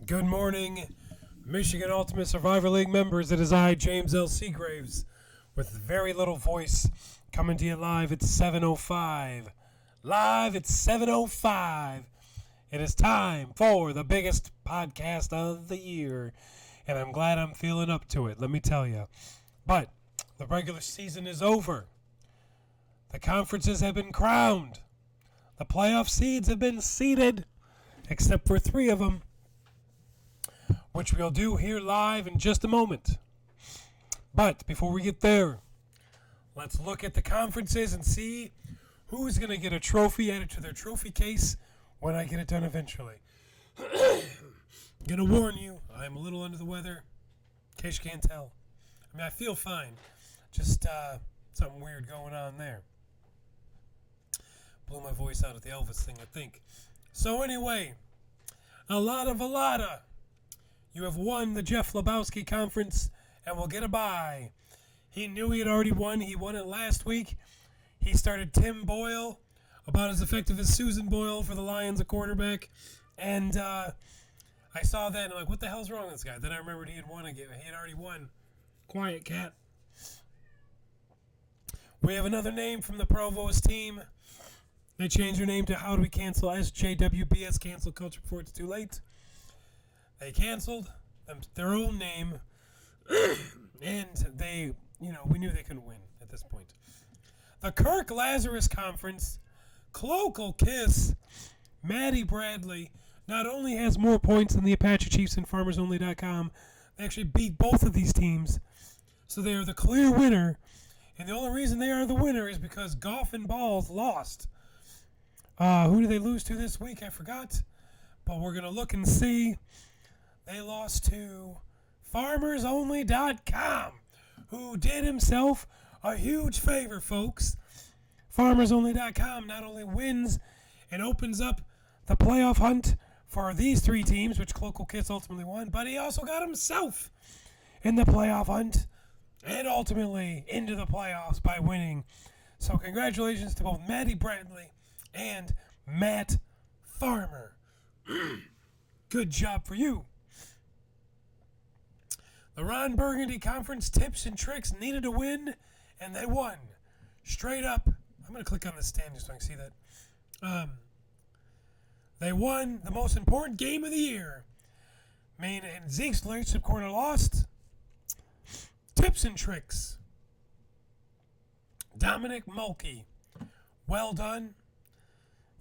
Good morning, Michigan Ultimate Survivor League members. It is I, James L. Seagraves, with very little voice, coming to you live at 7:05. Live at 7:05. It is time for the biggest podcast of the year, and I'm glad I'm feeling up to it, let me tell you. But the regular season is over. The conferences have been crowned. The playoff seeds have been seeded, except for 3 of them, which we'll do here live in just a moment. But before we get there, let's look at the conferences and see who's going to get a trophy added to their trophy case when I get it done eventually. I'm going to warn you, I'm a little under the weather, in case you can't tell. I mean, I feel fine. Just something weird going on there. Blew my voice out at the Elvis thing, I think. So anyway, a lotta. You have won the Jeff Lebowski Conference and will get a bye. He knew he had already won. He won it last week. He started Tim Boyle, about as effective as Susan Boyle for the Lions, a quarterback. And I saw that and I'm like, what the hell's wrong with this guy? Then I remembered he had won again. He had already won. Quiet cat. We have another name from the Provost team. They changed their name to How Do We Cancel SJWBS Cancel Culture Before It's Too Late. They canceled their own name, and they, we knew they couldn't win at this point. The Kirk Lazarus Conference, Cloacal Kiss, Maddie Bradley, not only has more points than the Apache Chiefs and FarmersOnly.com, they actually beat both of these teams, so they are the clear winner, and the only reason they are the winner is because Golf and Balls lost. Who did they lose to this week? I forgot, but we're going to look and see. They lost to FarmersOnly.com, who did himself a huge favor, folks. FarmersOnly.com not only wins and opens up the playoff hunt for these 3 teams, which Cloacal Kiss ultimately won, but he also got himself in the playoff hunt and ultimately into the playoffs by winning. So congratulations to both Maddie Bradley and Matt Farmer. Good job for you. The Ron Burgundy Conference Tips and Tricks needed to win, and they won. Straight up. I'm going to click on the stand just so I can see that. They won the most important game of the year. Maine and Zeke's Leadership Corner lost. Tips and Tricks. Dominic Mulkey. Well done.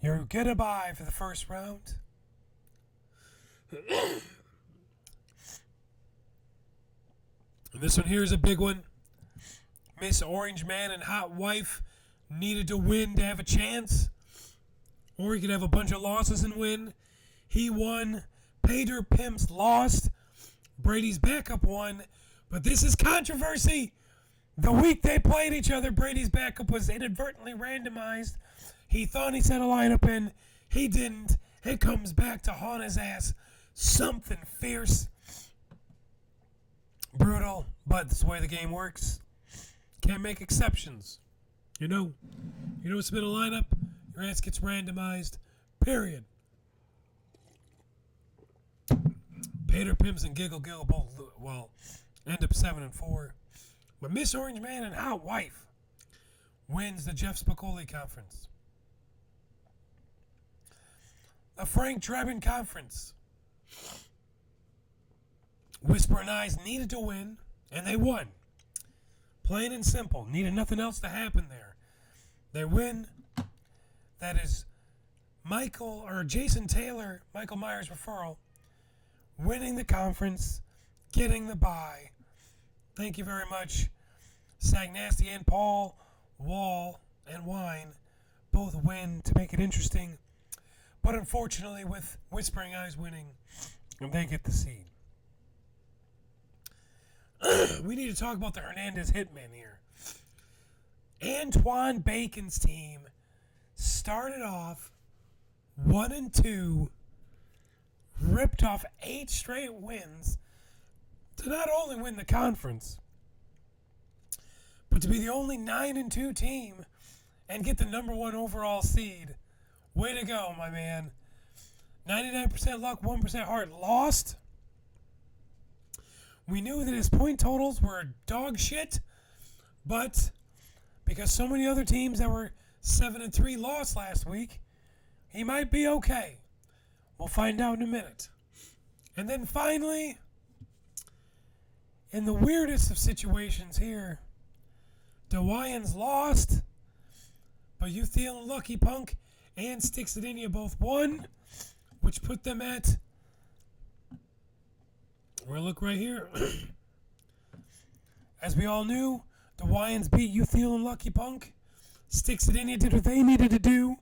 You're get a bye for the first round. And this one here is a big one. Miss Orange Man and Hot Wife needed to win to have a chance. Or he could have a bunch of losses and win. He won. Pater Pimps lost. Brady's backup won. But this is controversy. The week they played each other, Brady's backup was inadvertently randomized. He thought he set a lineup in. He didn't. It comes back to haunt his ass. Something fierce. Brutal, but that's the way the game works. Can't make exceptions. You know it's been a lineup, your ass gets randomized. Period. Pater Pimps and Giggle Giggle both, end up 7-4. But Miss Orange Man and Hot Wife wins the Jeff Spicoli Conference. The Frank Drebin Conference. Whisper and Eyes needed to win, and they won. Plain and simple. Needed nothing else to happen there. They win. That is Jason Taylor, Michael Myers referral, winning the conference, getting the bye. Thank you very much. Sagnasty and Paul Wall and Wine both win to make it interesting. But unfortunately, with Whispering Eyes winning, they get the seed. We need to talk about the Hernandez Hitmen here. Antoine Bacon's team started off 1-2, ripped off 8 straight wins to not only win the conference, but to be the only 9-2 team and get the number 1 overall seed. Way to go, my man. 99% luck, 1% heart. Lost. We knew that his point totals were dog shit, but because so many other teams that were 7-3 lost last week, he might be okay. We'll find out in a minute. And then finally, in the weirdest of situations here, the Wyans lost, but You Feeling Lucky Punk and Sticks It In You both won, which put them at, we'll look right here. As we all knew, the Wyans beat You Feeling Lucky Punk. Sticks It In You did what they needed to do.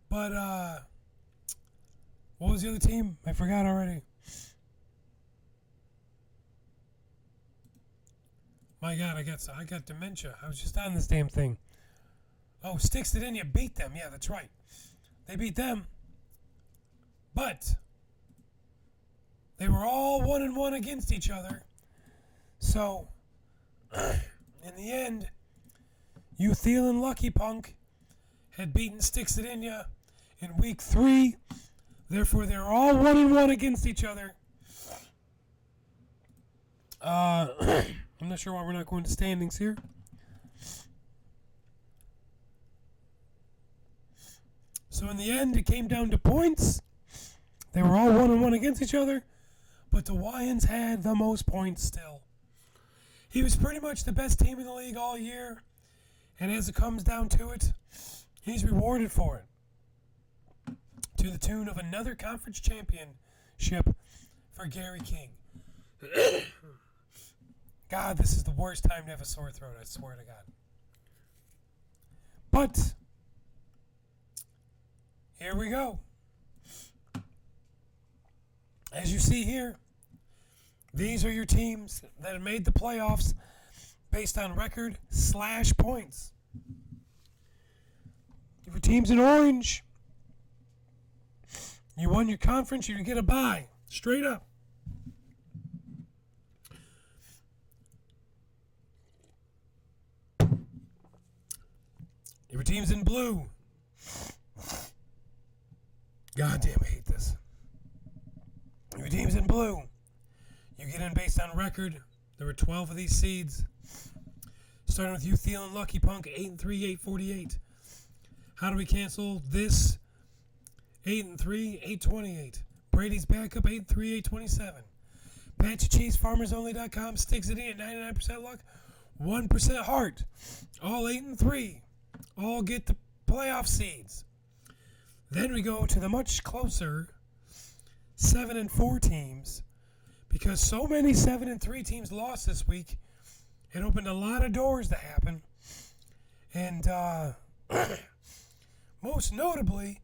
But, what was the other team? I forgot already. My God, I got dementia. I was just on this damn thing. Oh, Sticks It In You beat them. Yeah, that's right. They beat them. But they were all 1-1 against each other. So, in the end, You Feeling Lucky Punk had beaten Sticks It In Ya in week 3. Therefore, they're all 1-1 against each other. I'm not sure why we're not going to standings here. So in the end, it came down to points. They were all 1-1 against each other, but the Wyans had the most points still. He was pretty much the best team in the league all year, and as it comes down to it, he's rewarded for it, to the tune of another conference championship for Gary King. God, this is the worst time to have a sore throat, I swear to God. But here we go. As you see here, these are your teams that have made the playoffs based on record/points. Your team's in orange. You won your conference, you get a bye. Straight up. Your team's in blue. God damn, I hate this. Your team's in blue. You get in based on record. There were 12 of these seeds. Starting with You Feeling Lucky Punk, 8-3, 848. How do we cancel this? 8-3, 828. Brady's Backup, 8-3, 827. Patchy Cheese, FarmersOnly.com, Sticks It In, 99% luck, 1% heart. All 8-3. All get the playoff seeds. Then we go to the much closer 7-4 teams, because so many 7-3 teams lost this week. It opened a lot of doors to happen, and most notably,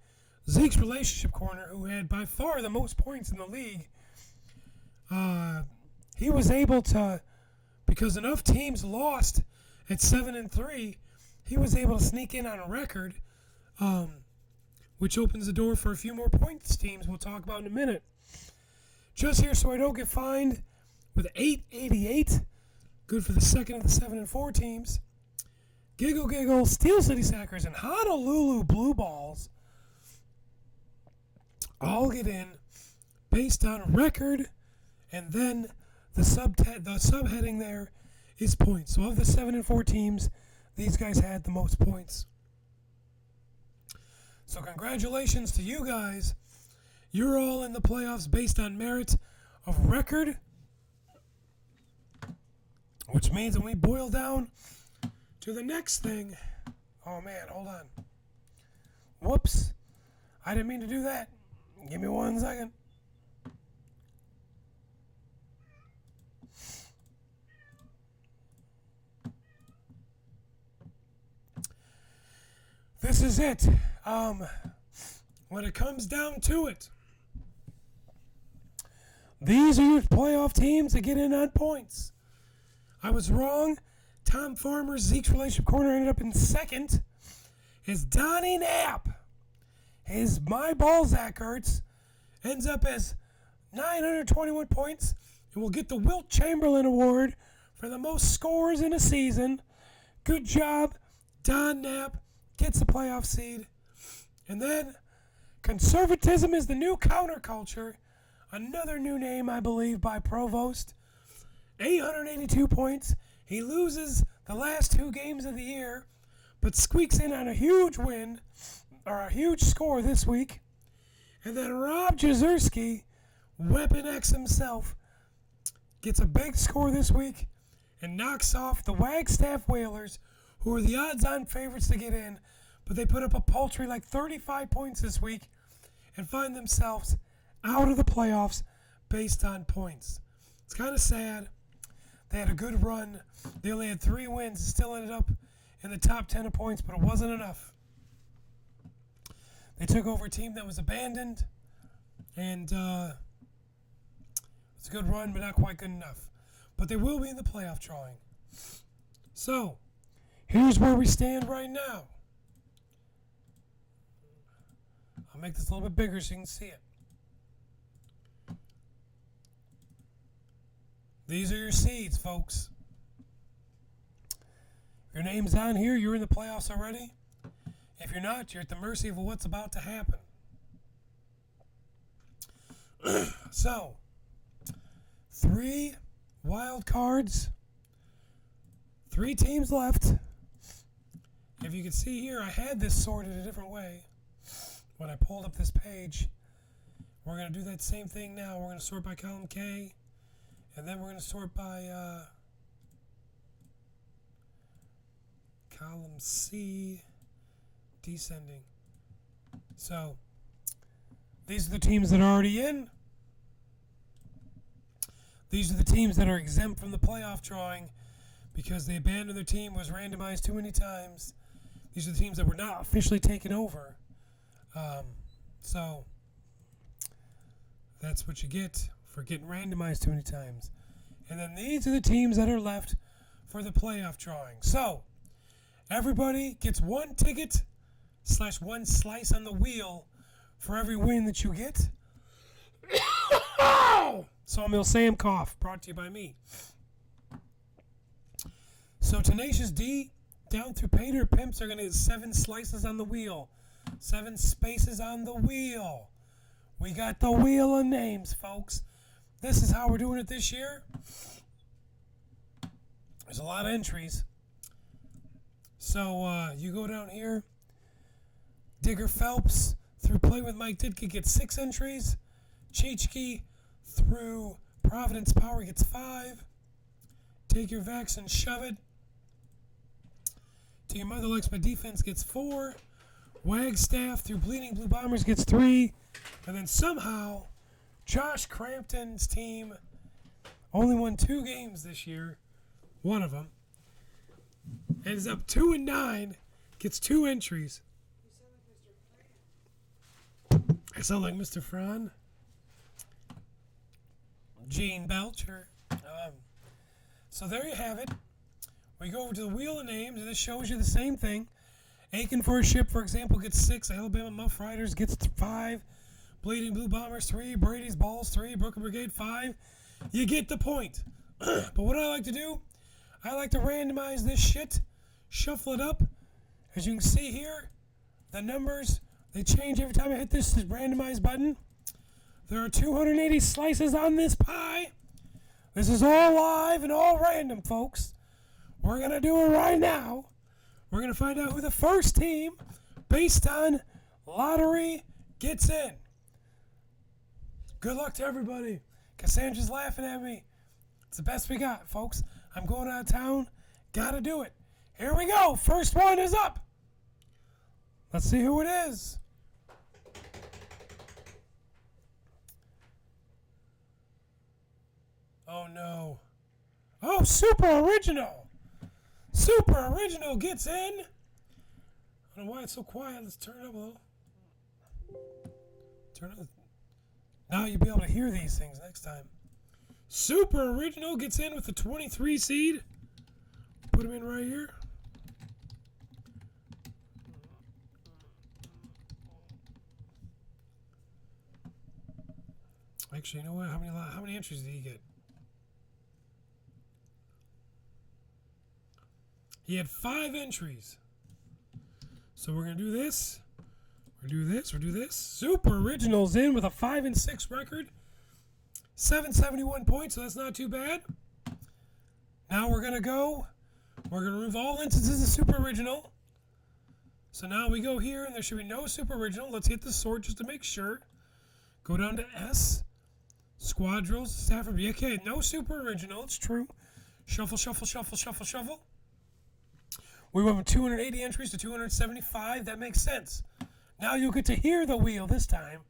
Zeke's Relationship Corner, who had by far the most points in the league. He was able to, because enough teams lost at 7-3. He was able to sneak in on a record, which opens the door for a few more points teams we'll talk about in a minute. Just here so I don't get fined with 888. Good for the second of the 7-4 teams. Giggle Giggle, Steel City Sackers, and Honolulu Blue Balls all get in based on record, and then the subheading there is points. So of the 7-4 teams, these guys had the most points. So congratulations to you guys. You're all in the playoffs based on merit of record, which means when we boil down to the next thing, oh man, hold on. Whoops. I didn't mean to do that. Give me 1 second. This is it. When it comes down to it, these are your playoff teams that get in on points. I was wrong. Tom Farmer's Zeke's Relationship Corner ended up in second. His Donnie Knapp, his My Balzac Hurts, ends up as 921 points and will get the Wilt Chamberlain Award for the most scores in a season. Good job, Don Knapp. Gets the playoff seed. And then Conservatism is the new counterculture. Another new name, I believe, by Provost. 882 points. He loses the last 2 games of the year, but squeaks in on a huge win, or a huge score this week. And then Rob Jazerski, Weapon X himself, gets a big score this week and knocks off the Wagstaff Whalers, who are the odds-on favorites to get in, but they put up a paltry like 35 points this week and find themselves out of the playoffs based on points. It's kind of sad. They had a good run. They only had 3 wins and still ended up in the top 10 of points, but it wasn't enough. They took over a team that was abandoned, and it's a good run, but not quite good enough. But they will be in the playoff drawing. So, here's where we stand right now. I'll make this a little bit bigger so you can see it. These are your seeds, folks. If your name's on here, you're in the playoffs already. If you're not, you're at the mercy of what's about to happen. So, 3 wild cards, 3 teams left. If you can see here, I had this sorted a different way when I pulled up this page. We're going to do that same thing now. We're going to sort by column K, and then we're going to sort by column C, descending. So, these are the teams that are already in. These are the teams that are exempt from the playoff drawing because they abandoned their team, was randomized too many times. These are the teams that were not officially taken over. So that's what you get for getting randomized too many times. And then these are the teams that are left for the playoff drawing. So everybody gets 1 ticket / 1 slice on the wheel for every win that you get. Sawmill Sam cough, brought to you by me. So Tenacious D down through Pater Pimps are going to get 7 slices on the wheel. 7 spaces on the wheel. We got the wheel of names, folks. This is how we're doing it this year. There's a lot of entries. So you go down here. Digger Phelps through Play with Mike Ditka gets 6 entries. Cheechke through Providence Power gets 5. Take Your Vax and Shove It. To Your Mother Likes My Defense gets 4. Wagstaff through Bleeding Blue Bombers gets 3. And then somehow, Josh Crampton's team only won 2 games this year. One of them. Ends up 2-9. Gets 2 entries. I sound like Mr. Fran. Gene Belcher. So there you have it. We go over to the Wheel of Names, and this shows you the same thing. Aching for a Ship, for example, gets 6. Alabama Muff Riders gets 5. Bleeding Blue Bombers 3. Brady's Balls 3. Brooklyn Brigade 5. You get the point. But what I like to do, I like to randomize this shit, shuffle it up. As you can see here, the numbers, they change every time I hit this randomize button. There are 280 slices on this pie. This is all live and all random, folks. We're going to do it right now. We're going to find out who the first team, based on lottery, gets in. Good luck to everybody. Cassandra's laughing at me. It's the best we got, folks. I'm going out of town. Gotta do it. Here we go. First one is up. Let's see who it is. Oh, no. Oh, Super Original. Super Original gets in. I don't know why it's so quiet. Let's turn it up a little. Turn it up. Now you'll be able to hear these things next time. Super Original gets in with the 23 seed. Put him in right here. Actually, you know what? How many entries did he get? He had 5 entries. So we're going to do this. We'll do this. Super Originals in with a 5-6 record. 771 points, so that's not too bad. Now we're going to remove all instances of Super Original. So now we go here, and there should be no Super Original. Let's hit the sort just to make sure. Go down to S. Squadrils, Stafford. Okay, no Super Original. It's true. Shuffle, shuffle, shuffle, shuffle, shuffle. We went from 280 entries to 275. That makes sense. Now you'll get to hear the wheel this time,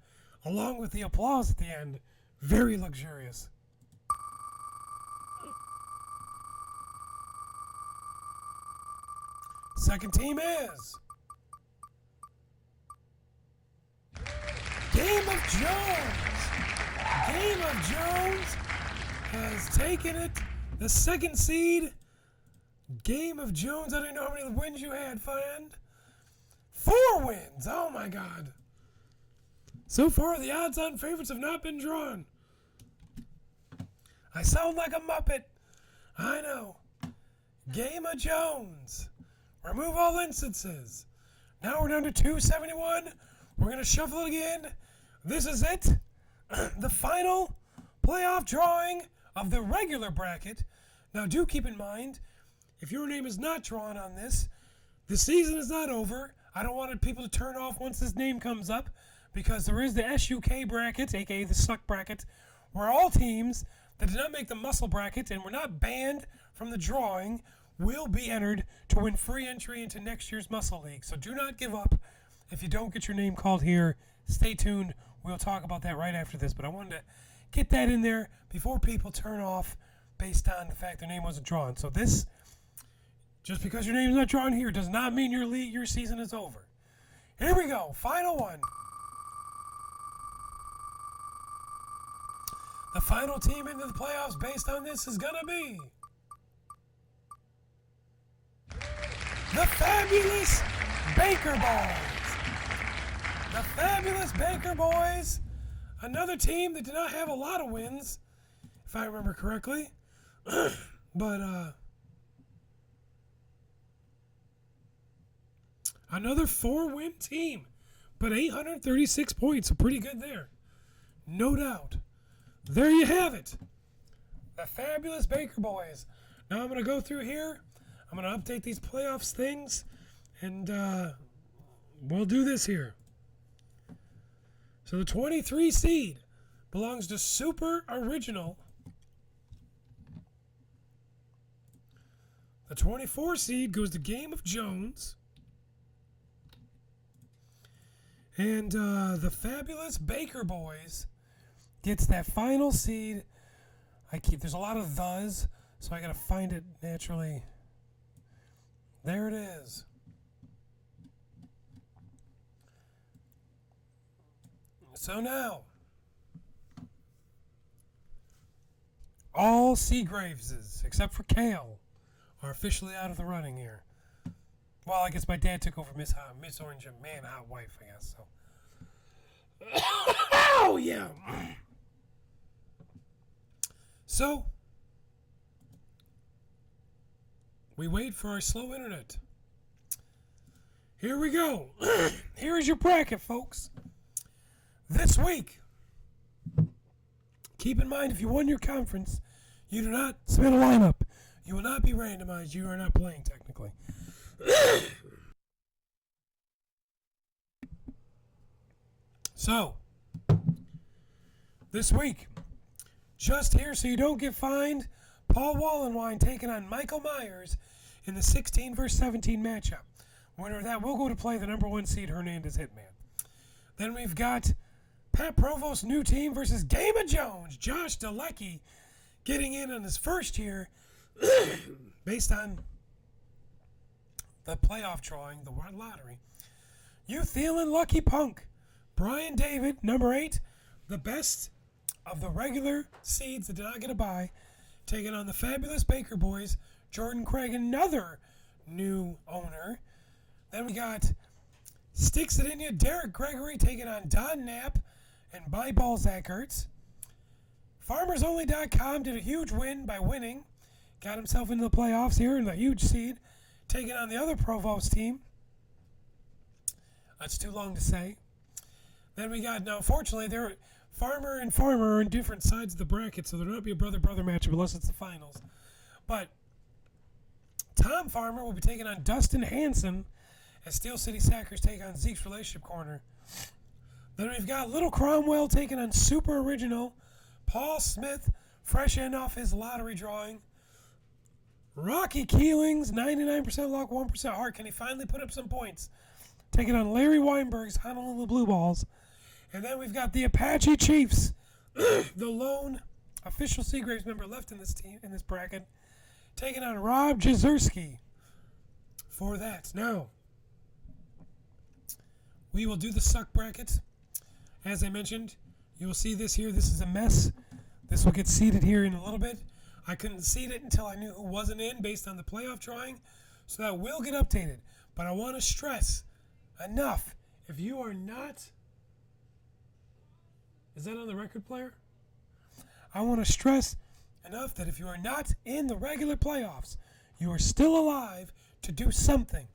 along with the applause at the end. Very luxurious. Second team is Game of Jones. Game of Jones has taken it. The second seed. Game of Jones. I don't know how many wins you had, friend. 4 wins. Oh my God. So far, the odds-on favorites have not been drawn. I sound like a Muppet. I know. Game of Jones. Remove all instances. Now we're down to 271. We're going to shuffle it again. This is it. The final playoff drawing of the regular bracket. Now do keep in mind, if your name is not drawn on this, the season is not over. I don't want people to turn off once this name comes up, because there is the SUK bracket, aka the suck bracket, where all teams that did not make the MUSL bracket and were not banned from the drawing will be entered to win free entry into next year's MUSL League. So do not give up if you don't get your name called here. Stay tuned. We'll talk about that right after this. But I wanted to get that in there before people turn off based on the fact their name wasn't drawn. So this, just because your name is not drawn here, does not mean your season is over. Here we go. Final one. The final team into the playoffs based on this is going to be the Fabulous Baker Boys. The Fabulous Baker Boys. Another team that did not have a lot of wins, if I remember correctly. But, another 4-win team. But 836 points, so pretty good there. No doubt. There you have it. The Fabulous Baker Boys. Now I'm going to go through here. I'm going to update these playoffs things. And we'll do this here. So the 23 seed belongs to Super Original. The 24 seed goes to Game of Jones. And the Fabulous Baker Boys gets that final seed. There's a lot of thes, so I gotta find it naturally. There it is. So now, all Seagraveses, except for Kale, are officially out of the running here. Well, I guess my dad took over Miss Orange and Man Hot Wife, I guess, so. Oh, yeah. So, we wait for our slow internet. Here we go. Here is your bracket, folks. This week, keep in mind, if you won your conference, you do not submit a lineup. You will not be randomized. You are not playing, technically. So, this week, just here so you don't get fined, Paul Wallenwine taking on Michael Myers in the 16 versus 17 matchup. Winner of that will go to play the number 1 seed Hernandez Hitman. Then we've got Pat Provost's new team versus Game of Jones. Josh Delecki getting in on his first year based on the playoff drawing, the lottery. You Thielen Lucky Punk. Brian David, number 8, the best of the regular seeds that did not get a bye, taking on the Fabulous Baker Boys. Jordan Craig, another new owner. Then we got Sticks It In You, Derek Gregory taking on Don Knapp and My Ball Zach Ertz. FarmersOnly.com did a huge win by winning. Got himself into the playoffs here in the huge seed, taking on the other Provost team. That's too long to say. Then we got, now fortunately, Farmer and Farmer are in different sides of the bracket, so there'll not be a brother-brother matchup unless it's the finals. But Tom Farmer will be taking on Dustin Hanson as Steel City Sackers take on Zeke's Relationship Corner. Then we've got Little Cromwell taking on Super Original Paul Smith, fresh in off his lottery drawing. Rocky Keelings, 99% luck, 1% heart. Can he finally put up some points? Taking on Larry Weinberg's Honolulu Blue Balls. And then we've got the Apache Chiefs, the lone official Seagraves member left in this team, in this bracket, taking on Rob Jazerski for that. Now, we will do the suck bracket. As I mentioned, you will see this here. This is a mess. This will get seeded here in a little bit. I couldn't seed it until I knew who wasn't in based on the playoff drawing, so that will get updated. But I want to stress enough, if you are not... Is that on the record player? I want to stress enough that if you are not in the regular playoffs, you are still alive to do something.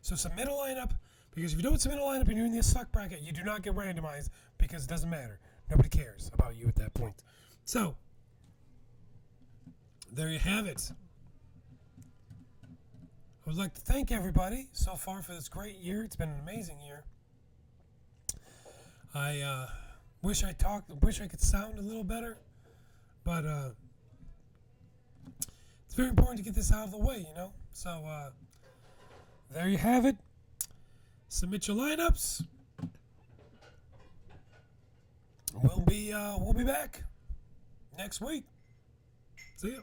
So submit a lineup, because if you don't submit a lineup and you're in the suck bracket, you do not get randomized because it doesn't matter. Nobody cares about you at that point. So, there you have it. I would like to thank everybody so far for this great year. It's been an amazing year. I wish I could sound a little better, but it's very important to get this out of the way, you know. So there you have it. Submit your lineups. We'll be back next week. See ya.